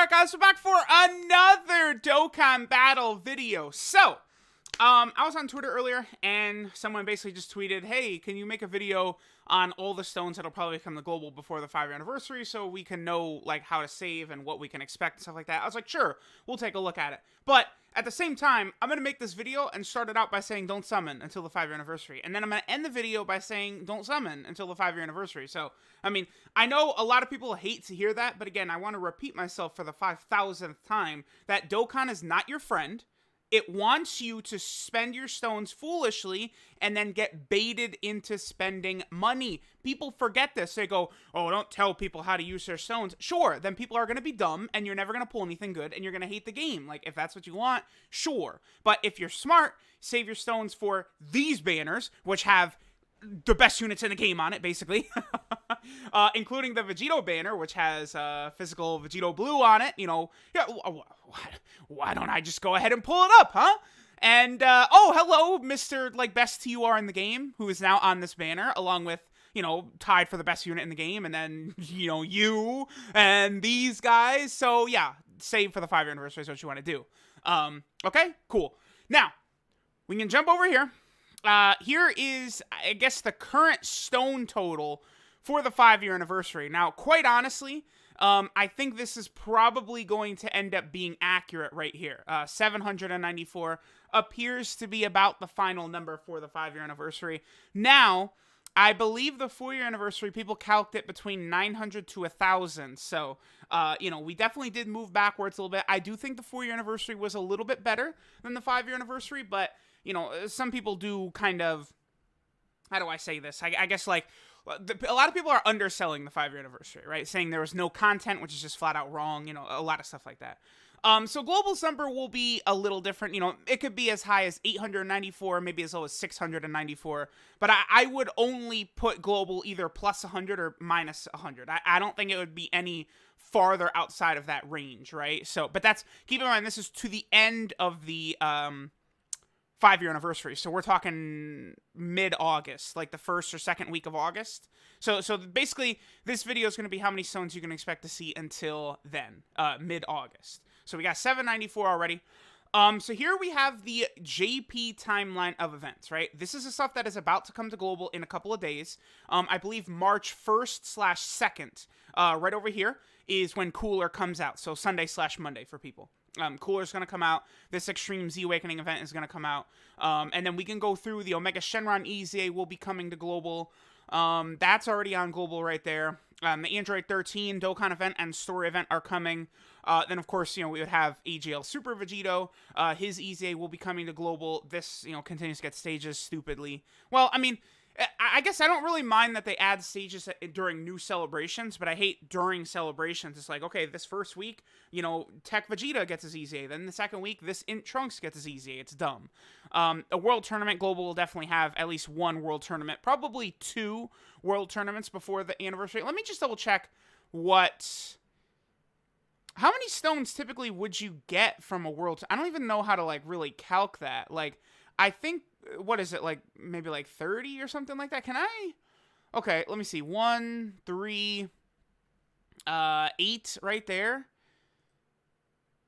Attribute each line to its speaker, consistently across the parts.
Speaker 1: Alright guys, we're back for another Dokkan Battle video. So, I was on Twitter earlier, and someone basically just tweeted, hey, can you make a video on all the stones that'll probably come to global before the 5-year anniversary so we can know, like, how to save and what we can expect and stuff like that. I was like, sure, we'll take a look at it. But at the same time, I'm going to make this video and start it out by saying don't summon until the 5-year anniversary. And then I'm going to end the video by saying don't summon until the 5-year anniversary. So, I mean, I know a lot of people hate to hear that, but again, I want to repeat myself for the 5,000th time that Dokkan is not your friend. It wants you to spend your stones foolishly and then get baited into spending money. People forget this. They go, oh, don't tell people how to use their stones. Sure, then people are going to be dumb and you're never going to pull anything good and you're going to hate the game. Like, if that's what you want, sure. But if you're smart, save your stones for these banners, which have the best units in the game on it, basically. Including the Vegito banner, which has physical Vegito Blue on it. You know, yeah, why don't I just go ahead and pull it up, huh? And, oh, hello, Mr. like, best TUR in the game, who is now on this banner, along with, you know, tied for the best unit in the game, and then, you know, you and these guys. So, yeah, save for the 5-year anniversary is what you want to do. Okay, cool. Now, we can jump over here. Here is, I guess, the current stone total for the 5-year anniversary. Now, quite honestly, I think this is probably going to end up being accurate right here. 794 appears to be about the final number for the 5-year anniversary. Now, I believe the 4-year anniversary, people calced it between 900 to 1,000. So, you know, we definitely did move backwards a little bit. I do think the 4-year anniversary was a little bit better than the 5-year anniversary, but, you know, some people do kind of, how do I say this? I guess, like, a lot of people are underselling the 5-year anniversary, right? Saying there was no content, which is just flat out wrong, you know, a lot of stuff like that. So Global's number will be a little different. You know, it could be as high as 894, maybe as low as 694. But I would only put Global either plus 100 or minus 100. I don't think it would be any farther outside of that range, right? So, but that's, keep in mind, this is to the end of the 5-year anniversary. So we're talking mid-August, like the first or second week of August. So basically, this video is going to be how many stones you can expect to see until then, mid-August. So we got 794 already. So here we have the JP timeline of events, right? This is the stuff that is about to come to global in a couple of days. I believe March 1st/2nd, right over here, is when Cooler comes out. So Sunday/Monday for people. Cooler's going to come out. This Extreme Z Awakening event is going to come out. And then we can go through the Omega Shenron EZA will be coming to global. That's already on global right there. The Android 13 Dokkan event and story event are coming. Then, of course, you know, we would have AGL Super Vegito. His EZA will be coming to global. This, you know, continues to get stages stupidly. Well, I mean, I guess I don't really mind that they add stages during new celebrations, but I hate during celebrations. It's like, okay, this first week, you know, Tech Vegeta gets his EZA. Then the second week, this Int Trunks gets his EZA. It's dumb. A World Tournament Global will definitely have at least one World Tournament, probably 2 World Tournaments before the anniversary. Let me just double check how many stones typically would you get from a World? I don't even know how to, like, really calc that. Like, I think, what is it, like, maybe like 30 or something like that? Can I? Okay, let me see. 1, 3, 8 right there.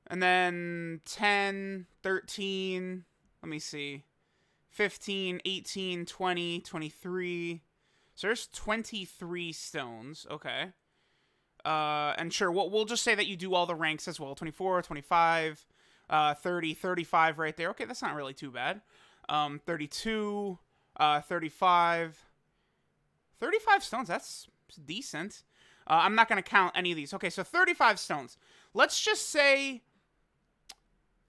Speaker 1: And then 10, 13, let me see. 15, 18, 20, 23. So there's 23 stones. Okay. And sure, we'll just say that you do all the ranks as well. 24, 25, 30, 35 right there. Okay, that's not really too bad. 32, 35. 35 stones, that's decent. I'm not going to count any of these. Okay, so 35 stones. Let's just say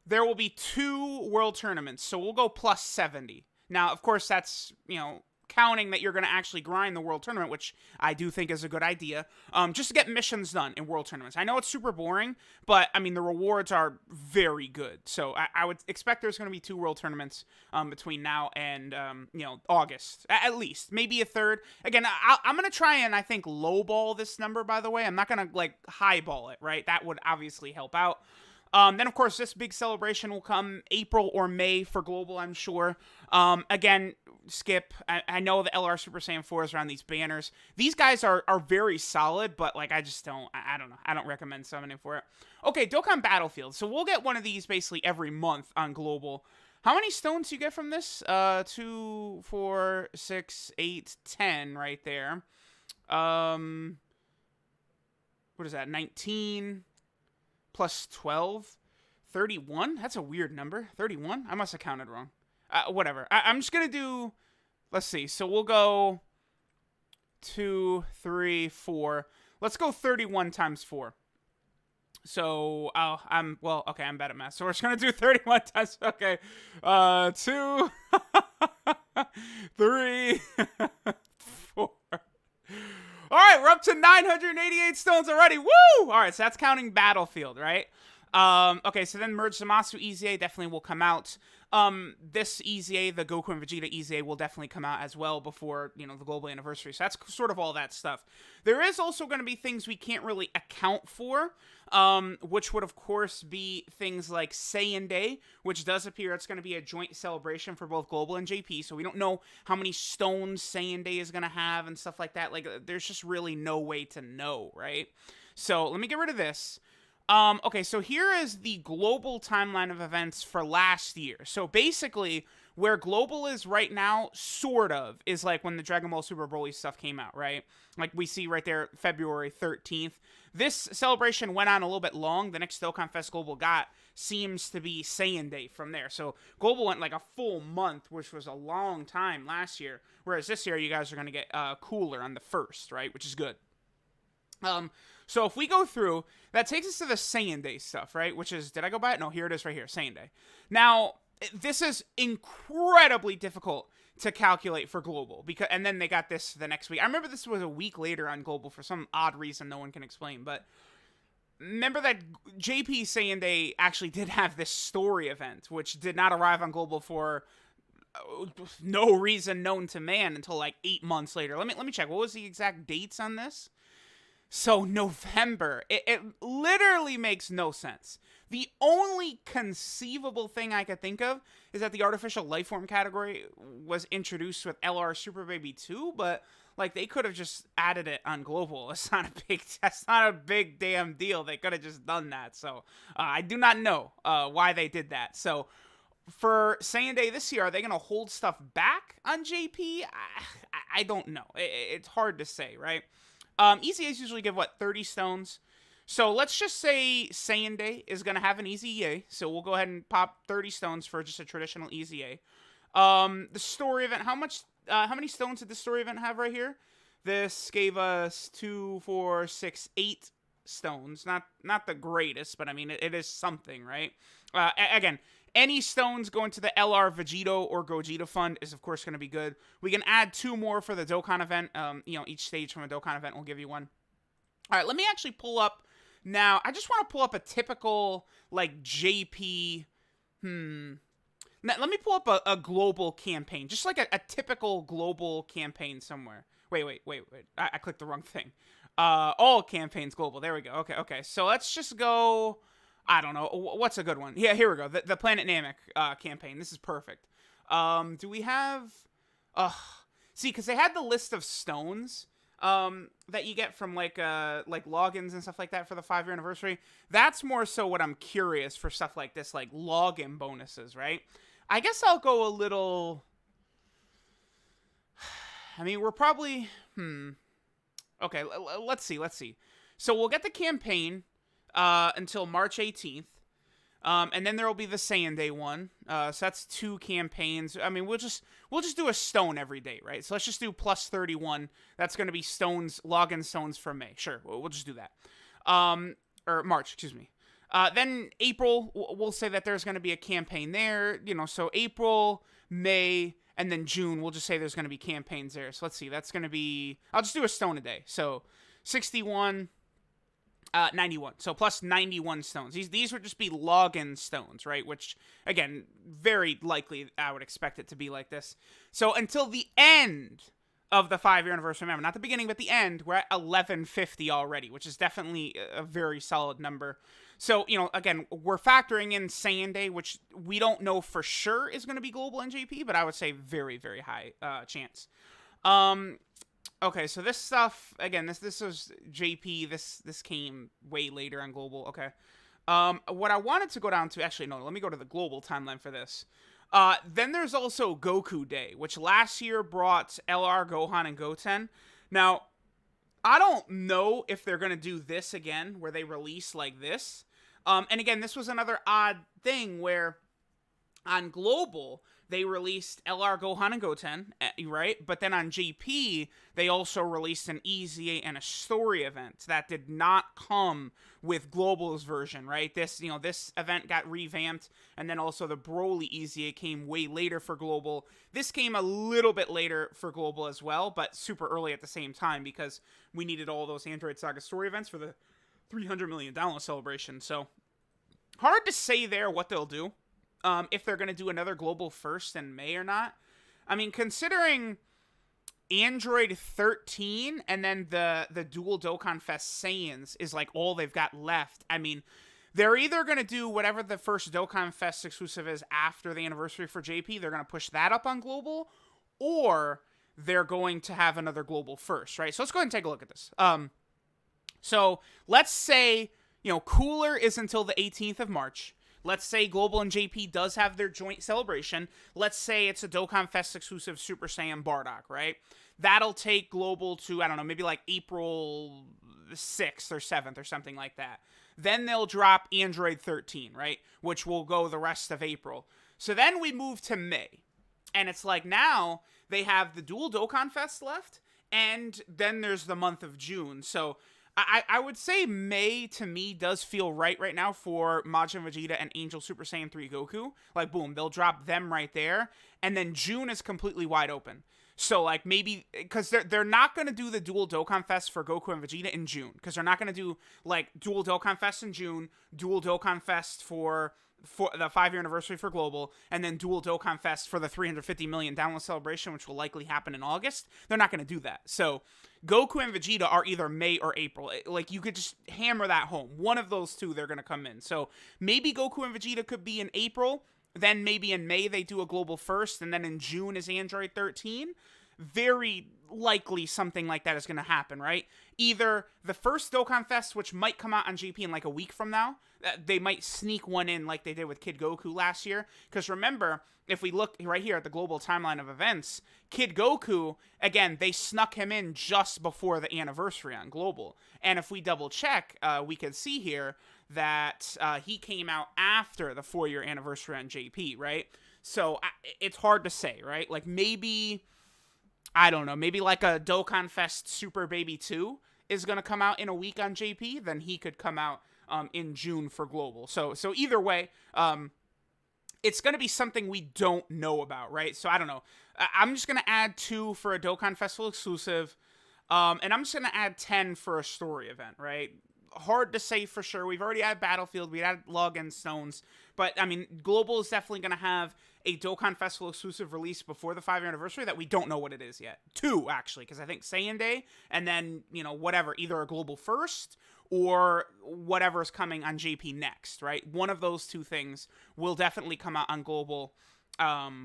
Speaker 1: there will be 2 world tournaments, so we'll go plus 70. Now, of course, that's, you know, counting that you're going to actually grind the world tournament, which I do think is a good idea, just to get missions done in world tournaments. I know it's super boring, but, I mean, the rewards are very good. So I would expect there's going to be 2 world tournaments between now and, you know, August, at least. Maybe a third. Again, I'm going to try and, I think, lowball this number, by the way. I'm not going to, like, highball it, right? That would obviously help out. Then, of course, this big celebration will come April or May for Global, I'm sure. Again, skip. I know the LR Super Saiyan 4 is around these banners. These guys are very solid, but, like, I just don't, I don't know. I don't recommend summoning for it. Okay, Dokkan Battlefield. So we'll get one of these basically every month on Global. How many stones do you get from this? 2, 4, 6, 8, 10 right there. What is that? 19 plus 12? 31? That's a weird number. 31? I must have counted wrong. Whatever. I'm just going to do... Let's see. So we'll go 2, 3, 4. Let's go 31 times 4. So, I'm bad at math. So we're just going to do 31 times... Okay. 2, 3, 4... All right, we're up to 988 stones already. Woo! All right, so that's counting Battlefield, right? Okay, so then Merge Zamasu EZA definitely will come out. This EZA, the Goku and Vegeta EZA, will definitely come out as well before, the global anniversary. So that's sort of all that stuff. There is also going to be things we can't really account for, which would, of course, be things like Saiyan Day, which does appear it's going to be a joint celebration for both Global and JP, so we don't know how many stones Saiyan Day is going to have and stuff like that. Like, there's just really no way to know, right? So let me get rid of this. Okay, so here is the global timeline of events for last year. So basically, where global is right now, sort of, is like when the Dragon Ball Super Broly stuff came out, right? Like we see right there, February 13th. This celebration went on a little bit long. The next Dokkan Fest Global got seems to be Saiyan Day from there. So global went like a full month, which was a long time last year. Whereas this year, you guys are going to get cooler on the 1st, right? Which is good. So if we go through, that takes us to the Saiyan Day stuff, right? Which is, did I go by it? No, here it is right here, Saiyan Day. Now, this is incredibly difficult to calculate for Global, and then they got this the next week. I remember this was a week later on Global for some odd reason no one can explain, but remember that JP Saiyan Day actually did have this story event, which did not arrive on Global for no reason known to man until like 8 months later. Let me check. What was the exact dates on this? So November, it literally makes no sense. The only conceivable thing I could think of is that the artificial lifeform category was introduced with LR Super Baby 2, but like they could have just added it on Global. That's not a big damn deal. They could have just done that. So I do not know why they did that. So for Saiyan Day this year, are they going to hold stuff back on JP? I don't know. It's hard to say, right? EZAs usually give, 30 stones? So let's just say Saiyan Day is going to have an EZA. So we'll go ahead and pop 30 stones for just a traditional EZA. The story event, how many stones did the story event have right here? This gave us 2, 4, 6, 8 stones. Not the greatest, but I mean, it is something, right? Again, any stones going to the LR Vegito or Gogeta fund is, of course, going to be good. We can add 2 more for the Dokkan event. Each stage from a Dokkan event will give you 1. All right, let me actually pull up now. I just want to pull up a typical, like, JP. Now, let me pull up a global campaign. Just like a typical global campaign somewhere. Wait. I clicked the wrong thing. All campaigns global. There we go. Okay. So let's just go... I don't know. What's a good one? Yeah, here we go. The Planet Namek campaign. This is perfect. Do we have... see, because they had the list of stones that you get from, like logins and stuff like that for the 5-year anniversary. That's more so what I'm curious for stuff like this, like login bonuses, right? I guess I'll go a little... I mean, we're probably... Okay, let's see. So we'll get the campaign... until March 18th. And then there will be the Saiyan Day one. So that's 2 campaigns. I mean, we'll just do a stone every day, right? So let's just do plus 31. That's going to be stones, login stones for May. Sure, we'll just do that. Or March, excuse me. Then April, we'll say that there's going to be a campaign there. So April, May, and then June, we'll just say there's going to be campaigns there. So let's see, that's going to be... I'll just do a stone a day. So 61... 91. So plus 91 stones. These would just be login stones, right? Which, again, very likely I would expect it to be like this. So until the end of the 5-year anniversary. Remember, not the beginning, but the end. We're at 1150 already, which is definitely a very solid number. So, again, we're factoring in Saiyan Day, which we don't know for sure is going to be global in JP, but I would say very, very high chance. Okay, so this stuff, again, this was JP. This came way later on global. Okay. What I wanted to go down to, actually, no, let me go to the global timeline for this. Then there's also Goku Day, which last year brought LR, Gohan, and Goten. Now, I don't know if they're going to do this again, where they release like this. And again, this was another odd thing where on Global, they released LR, Gohan, and Goten, right? But then on JP, they also released an EZA and a story event that did not come with Global's version, right? This event got revamped, and then also the Broly EZA came way later for Global. This came a little bit later for Global as well, but super early at the same time because we needed all those Android Saga story events for the 300 million download celebration. So hard to say there what they'll do. If they're going to do another global first in May or not. I mean, considering Android 13 and then the dual Dokkan Fest Saiyans is like all they've got left. I mean, they're either going to do whatever the first Dokkan Fest exclusive is after the anniversary for JP. They're going to push that up on global, or they're going to have another global first, right? So let's go ahead and take a look at this. So let's say, Cooler is until the 18th of March. Let's say Global and JP does have their joint celebration. Let's say it's a Dokkan Fest exclusive Super Saiyan Bardock, right? That'll take Global to, I don't know, maybe like April 6th or 7th or something like that. Then they'll drop Android 13, right? Which will go the rest of April. So then we move to May. And it's like now they have the dual Dokkan Fest left. And then there's the month of June. So I would say May, to me, does feel right now for Majin Vegeta and Angel Super Saiyan 3 Goku. Like, boom, they'll drop them right there. And then June is completely wide open. So, like, maybe, because they're not going to do the dual Dokkan Fest for Goku and Vegeta in June. Because they're not going to do, like, dual Dokkan Fest in June, dual Dokkan Fest for the 5-year anniversary for Global, and then dual Dokkan Fest for the 350 million download celebration, which will likely happen in August. They're not going to do that. So Goku and Vegeta are either May or April. Like, you could just hammer that home. One of those two, they're going to come in. So maybe Goku and Vegeta could be in April. Then maybe in May they do a global first, and then in June is Android 13. Very likely something like that is going to happen, right? Either the first Dokkan Fest, which might come out on JP in like a week from now, they might sneak one in like they did with Kid Goku last year. Because remember, if we look right here at the global timeline of events, Kid Goku, again, they snuck him in just before the anniversary on global. And if we double check, we can see here that he came out after the 4-year anniversary on JP, right? So it's hard to say, right? Like maybe, I don't know, maybe like a Dokkan Fest Super Baby 2 is going to come out in a week on JP, then he could come out in June for global. So either way, it's going to be something we don't know about, right? So I don't know. I'm just going to add 2 for a Dokkan Festival exclusive, and I'm just going to add 10 for a story event, right? Hard to say for sure. We've already had Battlefield, we had Log and Stones, but I mean, Global is definitely going to have a Dokkan Festival exclusive release before the 5-year anniversary that we don't know what it is yet. 2, actually, because I think Saiyan Day, and then, whatever, either a Global first or whatever's coming on JP next, right? One of those 2 things will definitely come out on Global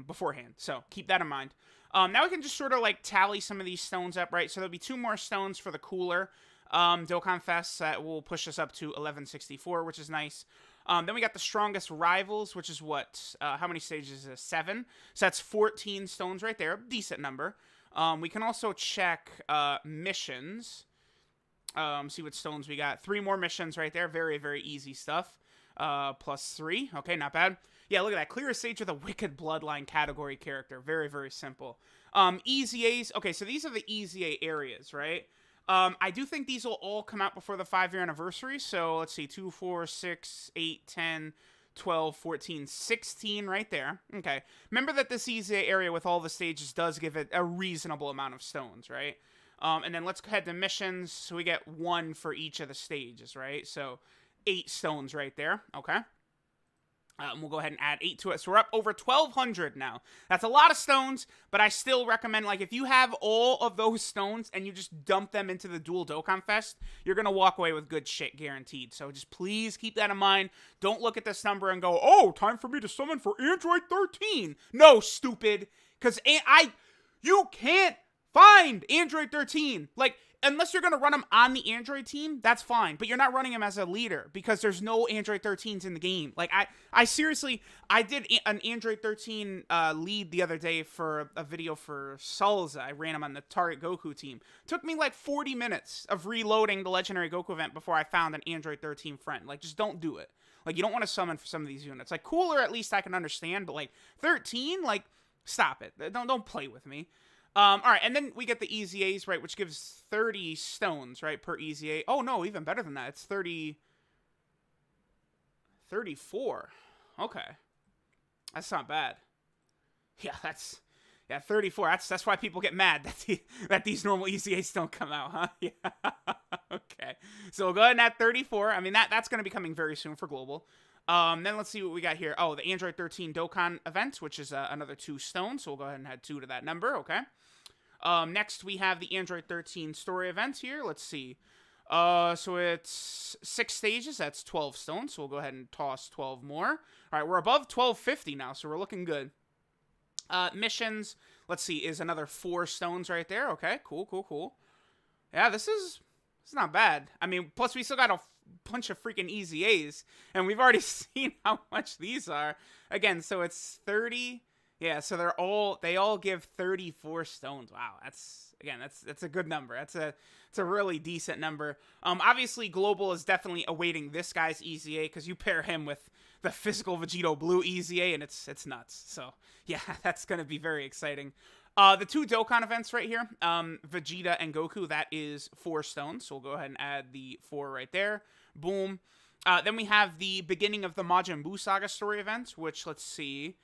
Speaker 1: beforehand, so keep that in mind. Now we can just sort of like tally some of these stones up, right? So there'll be 2 more stones for the cooler Dokkan Fest that will push us up to 1164, which is nice. Then we got the strongest rivals, which is what? How many stages is this? 7. So that's 14 stones right there. Decent number. We can also check missions. See what stones we got. 3 more missions right there. Very, very easy stuff. +3. Okay, not bad. Yeah, look at that. Clear a stage with a Wicked Bloodline category character. Very, very simple. EZAs. Okay, so these are the EZA areas, right? I do think these will all come out before the 5-year anniversary. So let's see, 2, 4, 6, 8, 10, 12, 14, 16 right there. Okay. Remember that this EZA area with all the stages does give it a reasonable amount of stones, right? And then let's head to missions. So we get 1 for each of the stages, right? So 8 stones right there. Okay. We'll go ahead and add 8 to it. So we're up over 1,200 now. That's a lot of stones, but I still recommend, like, if you have all of those stones and you just dump them into the dual Dokkan Fest, you're going to walk away with good shit guaranteed. So just please keep that in mind. Don't look at this number and go, oh, time for me to summon for Android 13. No, stupid. Because you can't find Android 13. Like, unless you're going to run him on the Android team, that's fine. But you're not running him as a leader because there's no Android 13s in the game. Like, I seriously, I did an Android 13 lead the other day for a video for Salza. I ran him on the Target Goku team. Took me like 40 minutes of reloading the Legendary Goku event before I found an Android 13 friend. Like, just don't do it. Like, you don't want to summon for some of these units. Like, Cooler, at least I can understand, but like 13, like, stop it. Don't play with me. All right, and then we get the EZAs, right, which gives 30 stones, right, per EZA. Oh, no, even better than that. It's 34. Okay. That's not bad. Yeah, 34. That's why people get mad that these normal EZAs don't come out, huh? Yeah. Okay. So we'll go ahead and add 34. I mean, that's going to be coming very soon for Global. Then let's see what we got here. Oh, the Android 13 Dokkan Events, which is another 2 stones. So we'll go ahead and add 2 to that number, okay? Next, we have the Android 13 story event here. Let's see. So it's 6 stages. That's 12 stones. So we'll go ahead and toss 12 more. All right, we're above 1250 now, so we're looking good. Missions, let's see, is another 4 stones right there. Okay, cool. Yeah, this is not bad. I mean, plus we still got a bunch of freaking EZAs, and we've already seen how much these are. Again, so it's 30. Yeah, so they all give 34 stones. Wow, that's a good number. It's a really decent number. Obviously Global is definitely awaiting this guy's EZA because you pair him with the physical Vegito Blue EZA and it's nuts. So yeah, that's gonna be very exciting. The 2 Dokkan events right here, Vegeta and Goku, that is 4 stones. So we'll go ahead and add the 4 right there. Boom. Then we have the beginning of the Majin Buu Saga story event, which, let's see,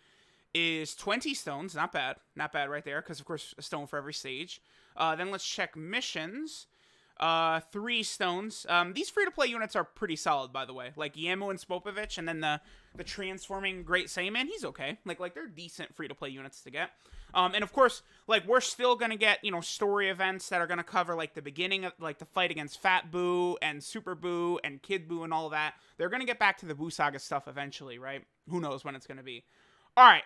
Speaker 1: is 20 stones. Not bad right there, because of course a stone for every stage. Then let's check missions. 3 stones. These free-to-play units are pretty solid, by the way. Like Yamu and Spopovich, and then the transforming Great Saiyaman, he's okay. Like they're decent free-to-play units to get. And of course, like, we're still gonna get, story events that are gonna cover, like, the beginning of, like, the fight against Fat Buu and Super Buu and Kid Buu and all of that. They're gonna get back to the Buu Saga stuff eventually, right? Who knows when it's gonna be. All right.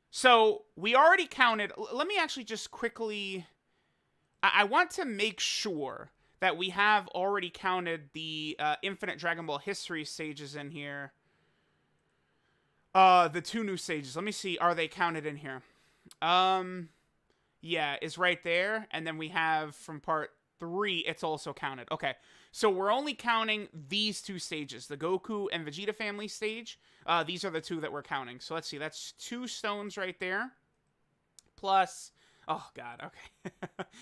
Speaker 1: So we already counted. Let me actually just quickly. I want to make sure that we have already counted the Infinite Dragon Ball History stages in here. The 2 new stages. Let me see. Are they counted in here? Yeah, it's right there. And then we have from part 3, it's also counted. Okay. So we're only counting these 2 stages, the Goku and Vegeta family stage. These are the 2 that we're counting. So let's see. That's 2 stones right there. Plus, oh, God, okay.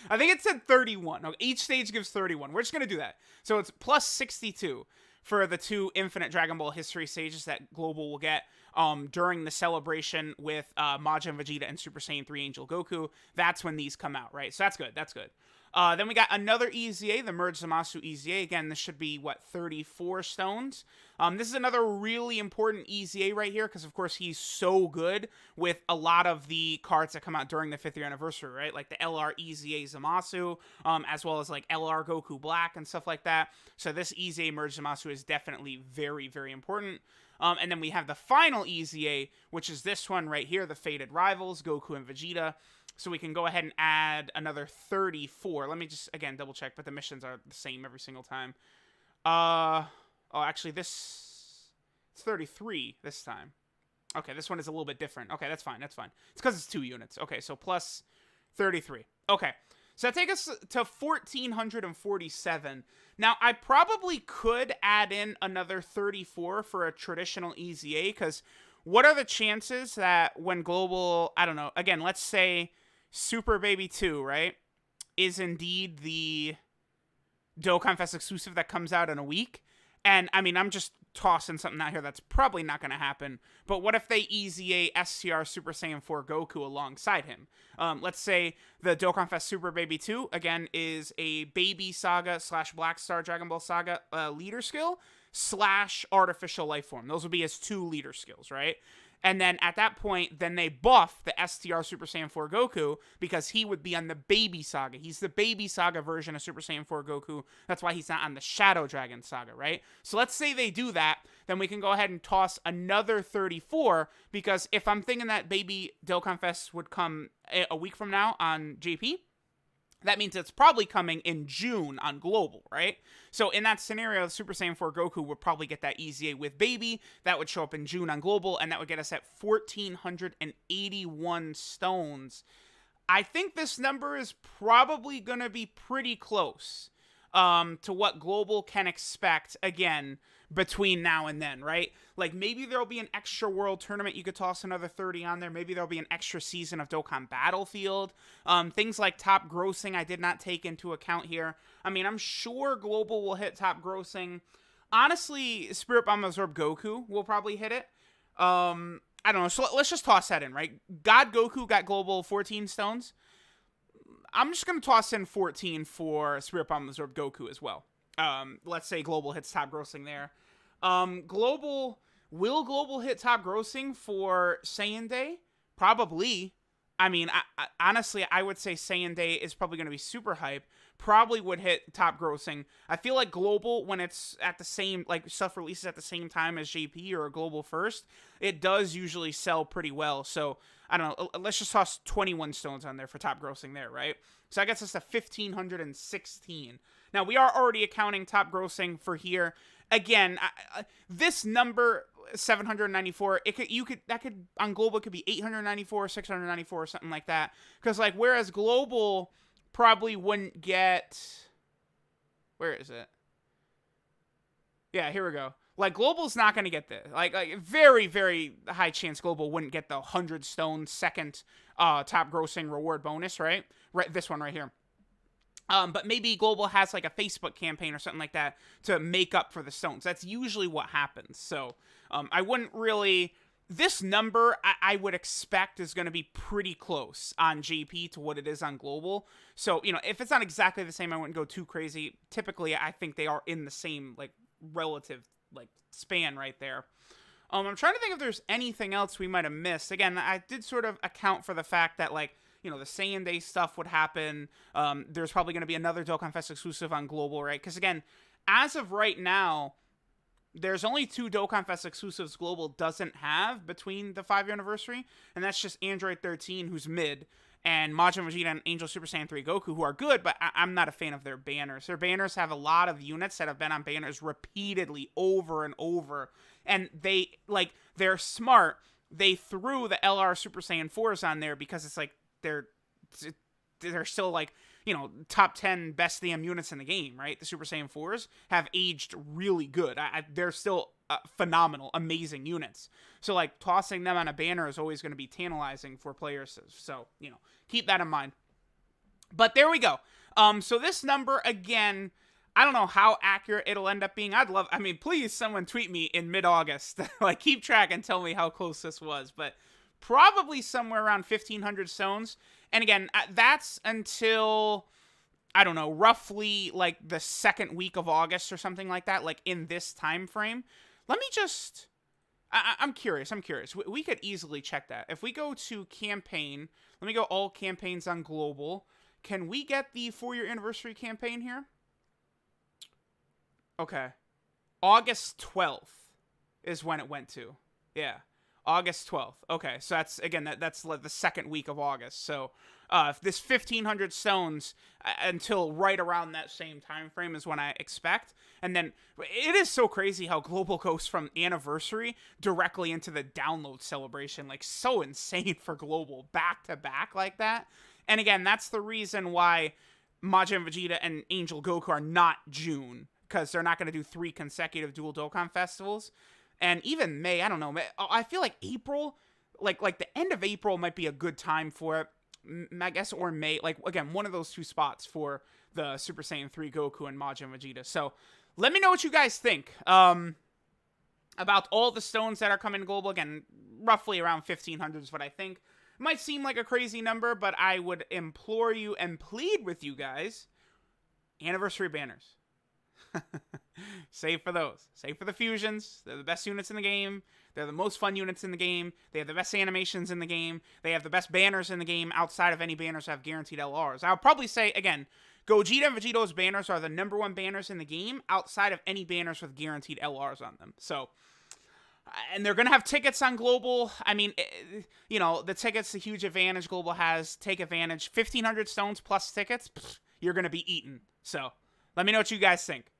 Speaker 1: I think it said 31. Okay, each stage gives 31. We're just going to do that. So it's plus 62 for the 2 Infinite Dragon Ball History stages that Global will get during the celebration with Majin Vegeta and Super Saiyan 3 Angel Goku. That's when these come out, right? So that's good. That's good. Then we got another EZA, the Merge Zamasu EZA. Again, this should be, 34 stones. This is another really important EZA right here because, of course, he's so good with a lot of the cards that come out during the 5th year anniversary, right? Like the LR EZA Zamasu, as well as, like, LR Goku Black and stuff like that. So this EZA Merge Zamasu is definitely very, very important. And then we have the final EZA, which is this one right here, the Fated Rivals, Goku and Vegeta. So we can go ahead and add another 34. Let me just, again, double check, but the missions are the same every single time. Actually, it's 33 this time. Okay, this one is a little bit different. Okay, that's fine. It's because it's 2 units. Okay, so plus 33. Okay, so that takes us to 1,447. Now, I probably could add in another 34 for a traditional EZA, because what are the chances that when Global, I don't know, again, let's say Super Baby 2, right, is indeed the Dokkan Fest exclusive that comes out in a week? And, I mean, I'm just tossing something out here that's probably not going to happen. But what if they EZA SCR Super Saiyan 4 Goku alongside him? Let's say the Dokkan Fest Super Baby 2, again, is a Baby Saga / Black Star Dragon Ball Saga leader skill. / artificial life form. Those would be his 2 leader skills, right? And then at that point, then they buff the STR Super Saiyan 4 Goku because he would be on the Baby Saga. He's the Baby Saga version of Super Saiyan 4 Goku. That's why he's not on the Shadow Dragon Saga, right? So let's say they do that, then we can go ahead and toss another 34 because if I'm thinking that Baby Dokkan Fest would come a week from now on JP, that means it's probably coming in June on Global, right? So in that scenario, Super Saiyan 4 Goku would probably get that EZA with Baby. That would show up in June on Global, and that would get us at 1,481 stones. I think this number is probably going to be pretty close to what Global can expect, again, between now and then, right? Like, maybe there'll be an extra world tournament. You could toss another 30 on there. Maybe there'll be an extra season of Dokkan Battlefield. Things like top grossing I did not take into account here. I mean, I'm sure Global will hit top grossing. Honestly, Spirit Bomb Absorb Goku will probably hit it. I don't know. So let's just toss that in, right? God Goku got Global 14 stones. I'm just going to toss in 14 for Spirit Bomb Absorb Goku as well. Let's say Global hits top grossing there. Will Global hit top grossing for Saiyan Day? Probably. I mean, honestly, I would say Saiyan Day is probably going to be super hype. Probably would hit top grossing. I feel like Global, when it's at the same, like, stuff releases at the same time as JP or Global First, it does usually sell pretty well. So, I don't know, let's just toss 21 stones on there for top grossing there, right? So that gets us to 1,516. Now, we are already accounting top grossing for here. Again, this number, 794, that could on Global it could be 894, 694, or something like that. Because, like, whereas Global probably wouldn't get, where is it? Yeah, here we go. Like, Global's not going to get this. Like, very, very high chance Global wouldn't get the 100 stone second top grossing reward bonus, right? Right, this one right here. But maybe Global has like a Facebook campaign or something like that to make up for the stones. That's usually what happens. So I wouldn't really... This number, I would expect, is going to be pretty close on JP to what it is on Global. So, you know, if it's not exactly the same, I wouldn't go too crazy. Typically, I think they are in the same, like, relative, like, span right there. I'm trying to think if there's anything else we might have missed. Again, I did sort of account for the fact that, like, you know, the Saiyan Day stuff would happen. There's probably going to be another Dokkan Fest exclusive on Global, right? Because, again, as of right now, there's only 2 Dokkan Fest exclusives Global doesn't have between the 5-year anniversary, and that's just Android 13, who's mid, and Majin Vegeta and Angel Super Saiyan 3 Goku, who are good, but I'm not a fan of their banners. Their banners have a lot of units that have been on banners repeatedly over and over, and they're smart. They threw the LR Super Saiyan 4s on there because it's like they're still, like, you know, top 10 best DM units in the game, right? The Super Saiyan 4s have aged really good. They're still phenomenal, amazing units. So, like, tossing them on a banner is always going to be tantalizing for players. So, you know, keep that in mind. But there we go. So this number, again, I don't know how accurate it'll end up being. I mean, please, someone tweet me in mid-August. Like, keep track and tell me how close this was. But probably somewhere around 1,500 stones. And again, that's until, I don't know, roughly like the second week of August or something like that, like in this time frame. Let me just, I'm curious. We could easily check that. If we go to campaign, let me go all campaigns on Global. Can we get the 4-year anniversary campaign here? Okay. August 12th is when it went to. Yeah. August 12th. Okay, so that's, again, that's like the second week of August. So this 1,500 stones until right around that same time frame is when I expect. And then it is so crazy how Global goes from anniversary directly into the download celebration. Like, so insane for Global, back to back like that. And again, that's the reason why Majin Vegeta and Angel Goku are not June, because they're not going to do 3 consecutive dual Dokkan festivals. And even May, I don't know. I feel like April, like the end of April might be a good time for it, I guess, or May. Like, again, one of those 2 spots for the Super Saiyan 3 Goku and Majin Vegeta. So let me know what you guys think about all the stones that are coming to Global. Again, roughly around 1,500 is what I think. It might seem like a crazy number, but I would implore you and plead with you guys, anniversary banners. Save for those. Save for the fusions. They're the best units in the game. They're the most fun units in the game. They have the best animations in the game. They have the best banners in the game outside of any banners that have guaranteed LRs. I'll probably say, again, Gogeta and Vegito's banners are the #1 banners in the game outside of any banners with guaranteed LRs on them. So, and they're going to have tickets on Global. I mean, you know, the tickets, the huge advantage Global has. Take advantage. 1,500 stones plus tickets, you're going to be eaten. So, let me know what you guys think.